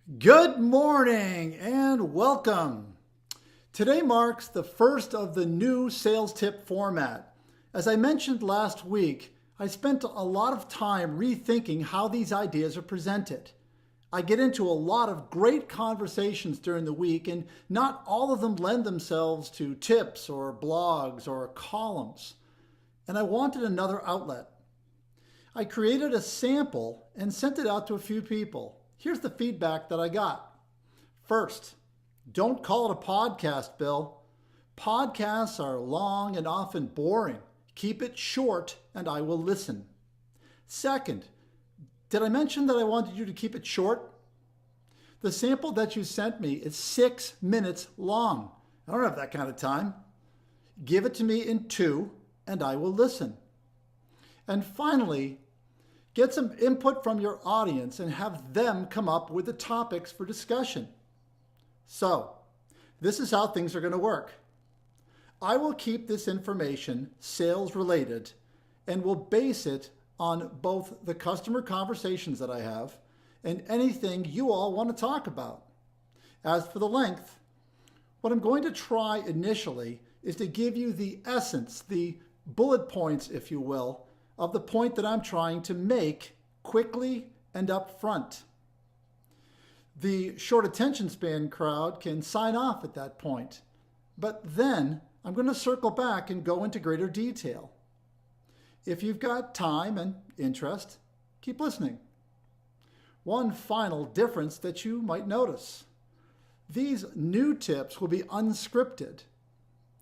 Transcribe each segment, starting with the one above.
Good morning and welcome. Today marks the first of the new sales tip format. As I mentioned last week, I spent a lot of time rethinking how these ideas are presented. I get into a lot of great conversations during the week, and not all of them lend themselves to tips or blogs or columns. And I wanted another outlet. I created a sample and sent it out to a few people. Here's the feedback that I got. First, don't call it a podcast, Bill. Podcasts are long and often boring. Keep it short and I will listen. Second, did I mention that I wanted you to keep it short? The sample that you sent me is 6 minutes long. I don't have that kind of time. Give it to me in 2 and I will listen. And finally, get some input from your audience and have them come up with the topics for discussion. So, this is how things are going to work. I will keep this information sales related and will base it on both the customer conversations that I have and anything you all want to talk about. As for the length, what I'm going to try initially is to give you the essence, the bullet points, if you will, of the point that I'm trying to make quickly and up front. The short attention span crowd can sign off at that point, but then I'm going to circle back and go into greater detail. If you've got time and interest, keep listening. One final difference that you might notice. These new tips will be unscripted.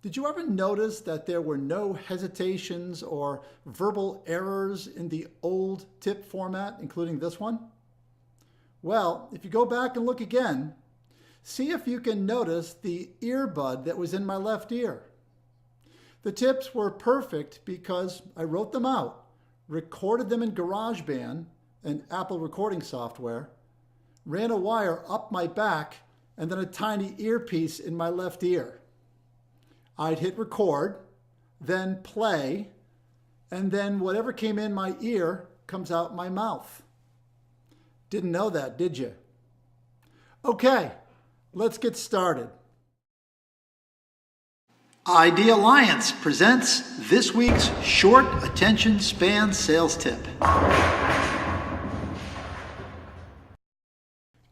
Did you ever notice that there were no hesitations or verbal errors in the old tip format, including this one? Well, if you go back and look again, see if you can notice the earbud that was in my left ear. The tips were perfect because I wrote them out, recorded them in GarageBand, an Apple recording software, ran a wire up my back, and then a tiny earpiece in my left ear. I'd hit record, then play, and then whatever came in my ear comes out my mouth. Didn't know that, did you? Okay, let's get started. ID Alliance presents this week's short attention span sales tip.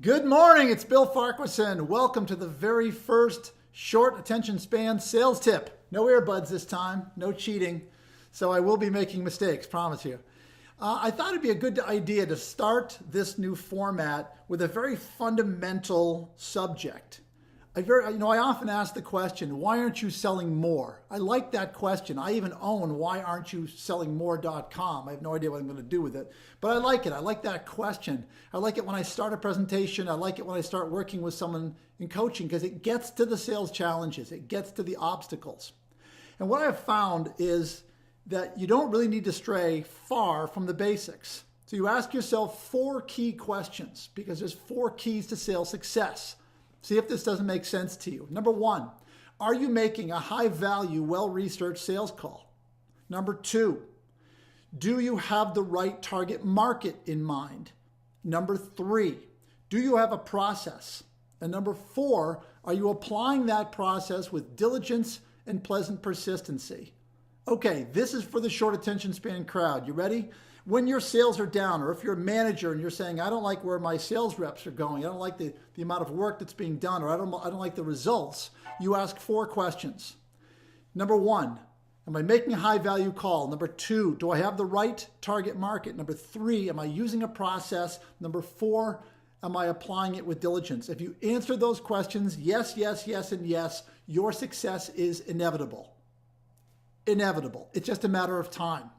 Good morning, it's Bill Farquharson. Welcome to the very first short attention span sales tip. No earbuds this time, no cheating. So I will be making mistakes, promise you. I thought it'd be a good idea to start this new format with a very fundamental subject. I often ask the question, why aren't you selling more? I like that question. I even own whyaren'tyousellingmore.com. I have no idea what I'm going to do with it, but I like it. I like that question. I like it when I start a presentation. I like it when I start working with someone in coaching because it gets to the sales challenges. It gets to the obstacles. And what I've found is that you don't really need to stray far from the basics. So you ask yourself 4 key questions because there's 4 keys to sales success. See if this doesn't make sense to you. Number 1, are you making a high-value, well-researched sales call? Number 2, do you have the right target market in mind? Number 3, do you have a process? And number 4, are you applying that process with diligence and pleasant persistency? Okay, this is for the short attention span crowd. You ready? When your sales are down, or if you're a manager and you're saying, I don't like where my sales reps are going, I don't like the amount of work that's being done, or I don't like the results, you ask 4 questions. Number 1, am I making a high value call? Number 2, do I have the right target market? Number 3, am I using a process? Number 4, am I applying it with diligence? If you answer those questions, yes, yes, yes, and yes, your success is inevitable. Inevitable. It's just a matter of time.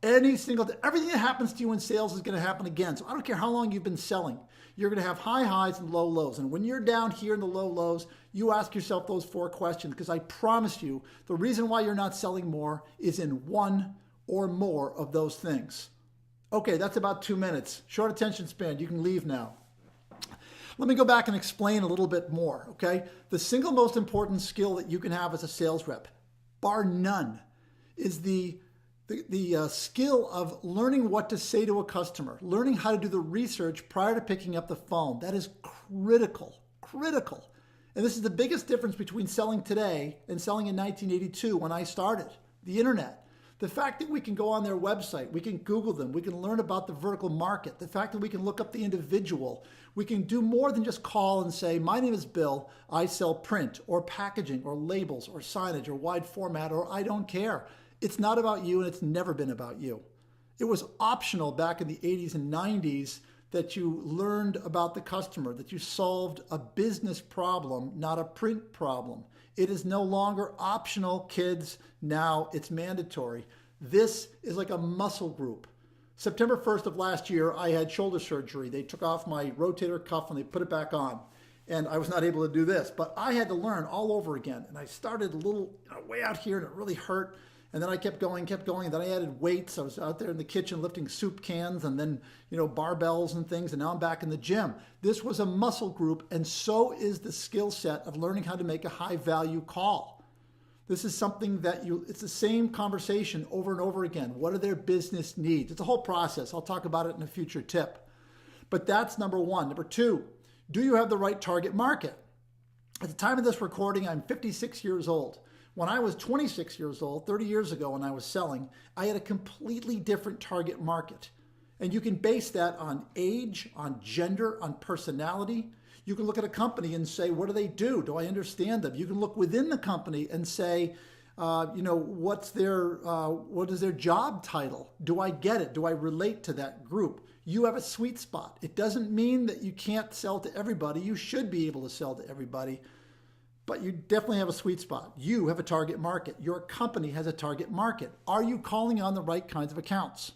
Everything that happens to you in sales is going to happen again. So I don't care how long you've been selling. You're going to have high highs and low lows. And when you're down here in the low lows, you ask yourself those 4 questions because I promise you the reason why you're not selling more is in one or more of those things. Okay, that's about 2 minutes. Short attention span. You can leave now. Let me go back and explain a little bit more, okay? The single most important skill that you can have as a sales rep, bar none, is the the skill of learning what to say to a customer, learning how to do the research prior to picking up the phone. That is critical, critical. And this is the biggest difference between selling today and selling in 1982 when I started, the internet. The fact that we can go on their website, we can Google them, we can learn about the vertical market, the fact that we can look up the individual, we can do more than just call and say, my name is Bill, I sell print or packaging or labels or signage or wide format or I don't care. It's not about you and it's never been about you. It was optional back in the 80s and 90s that you learned about the customer, that you solved a business problem, not a print problem. It is no longer optional, kids. Now it's mandatory. This is like a muscle group. September 1st of last year, I had shoulder surgery. They took off my rotator cuff and they put it back on. And I was not able to do this, but I had to learn all over again. And I started a little way out here and it really hurt. And then I kept going. And then I added weights. I was out there in the kitchen lifting soup cans and then, barbells and things. And now I'm back in the gym. This was a muscle group. And so is the skill set of learning how to make a high value call. This is something that it's the same conversation over and over again. What are their business needs? It's a whole process. I'll talk about it in a future tip. But that's number one. Number two, do you have the right target market? At the time of this recording, I'm 56 years old. When I was 26 years old, 30 years ago when I was selling, I had a completely different target market. And you can base that on age, on gender, on personality. You can look at a company and say, what do they do? Do I understand them? You can look within the company and say, what is their job title? Do I get it? Do I relate to that group? You have a sweet spot. It doesn't mean that you can't sell to everybody. You should be able to sell to everybody. But you definitely have a sweet spot. You have a target market. Your company has a target market. Are you calling on the right kinds of accounts?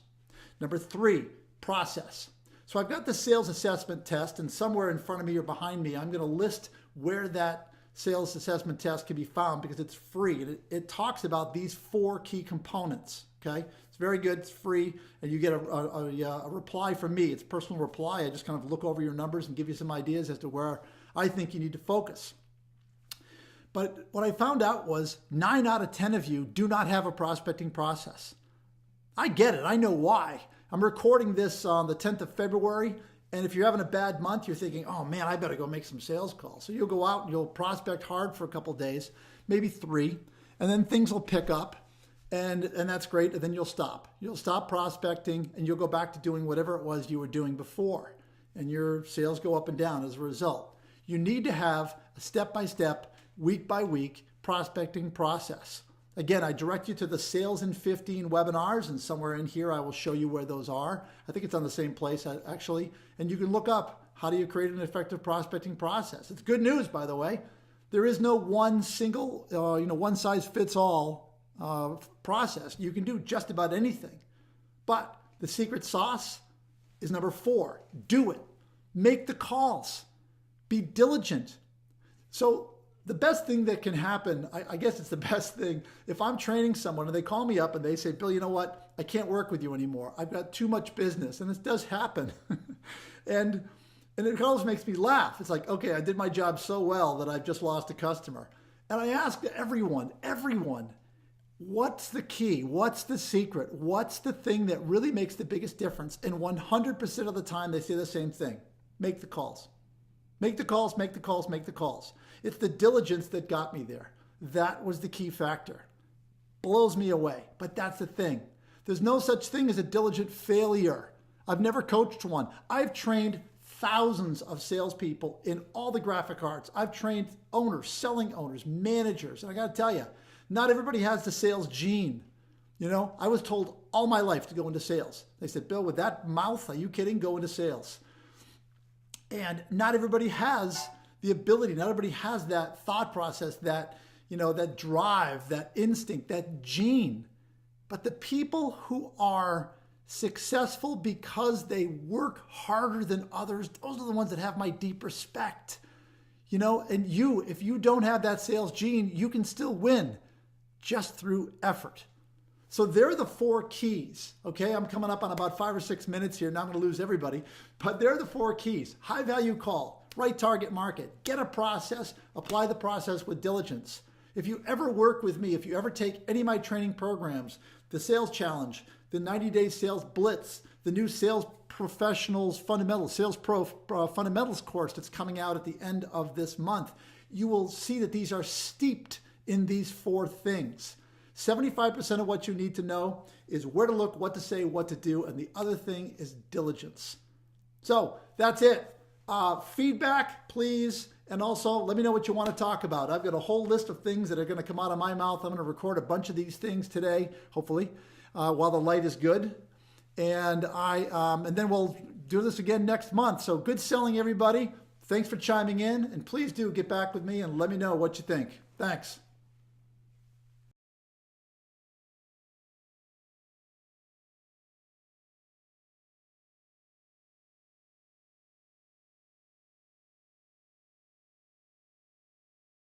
Number three, process. So I've got the sales assessment test, and somewhere in front of me or behind me, I'm going to list where that sales assessment test can be found because it's free. It talks about these 4 key components. Okay, it's very good. It's free, and you get a reply from me. It's a personal reply. I just kind of look over your numbers and give you some ideas as to where I think you need to focus. But what I found out was 9 out of 10 of you do not have a prospecting process. I get it. I know why. I'm recording this on the 10th of February. And if you're having a bad month, you're thinking, oh man, I better go make some sales calls. So you'll go out and you'll prospect hard for a couple of days, maybe 3, and then things will pick up. And that's great. And then you'll stop. You'll stop prospecting and you'll go back to doing whatever it was you were doing before. And your sales go up and down as a result. You need to have a step-by-step, week-by-week prospecting process. Again, I direct you to the Sales in 15 webinars, and somewhere in here I will show you where those are. I think it's on the same place, actually. And you can look up, how do you create an effective prospecting process? It's good news, by the way. There is no one single, one-size-fits-all process. You can do just about anything. But the secret sauce is number 4. Do it. Make the calls. Be diligent. So the best thing that can happen, I guess it's the best thing, if I'm training someone and they call me up and they say, Bill, you know what? I can't work with you anymore. I've got too much business. And this does happen. and it always makes me laugh. It's like, okay, I did my job so well that I've just lost a customer. And I ask everyone, what's the key? What's the secret? What's the thing that really makes the biggest difference? And 100% of the time they say the same thing. Make the calls. Make the calls, make the calls, make the calls. It's the diligence that got me there. That was the key factor. Blows me away, but that's the thing. There's no such thing as a diligent failure. I've never coached one. I've trained thousands of salespeople in all the graphic arts. I've trained owners, selling owners, managers. And I got to tell you, not everybody has the sales gene. I was told all my life to go into sales. They said, Bill, with that mouth, are you kidding? Go into sales. And not everybody has the ability, not everybody has that thought process, that drive, that instinct, that gene. But the people who are successful because they work harder than others, those are the ones that have my deep respect. And if you don't have that sales gene, you can still win just through effort. So they're the 4 keys, okay? I'm coming up on about 5 or 6 minutes here. Now I'm going to lose everybody. But they're the 4 keys. High value call, right target market, get a process, apply the process with diligence. If you ever work with me, if you ever take any of my training programs, the Sales Challenge, the 90-Day Sales Blitz, the new Sales Professionals Fundamentals, Sales Pro Fundamentals course that's coming out at the end of this month, you will see that these are steeped in these 4 things. 75% of what you need to know is where to look, what to say, what to do, and the other thing is diligence. So that's it. Feedback, please. And also, let me know what you want to talk about. I've got a whole list of things that are going to come out of my mouth. I'm going to record a bunch of these things today, hopefully, while the light is good. And then we'll do this again next month. So good selling, everybody. Thanks for chiming in. And please do get back with me and let me know what you think. Thanks.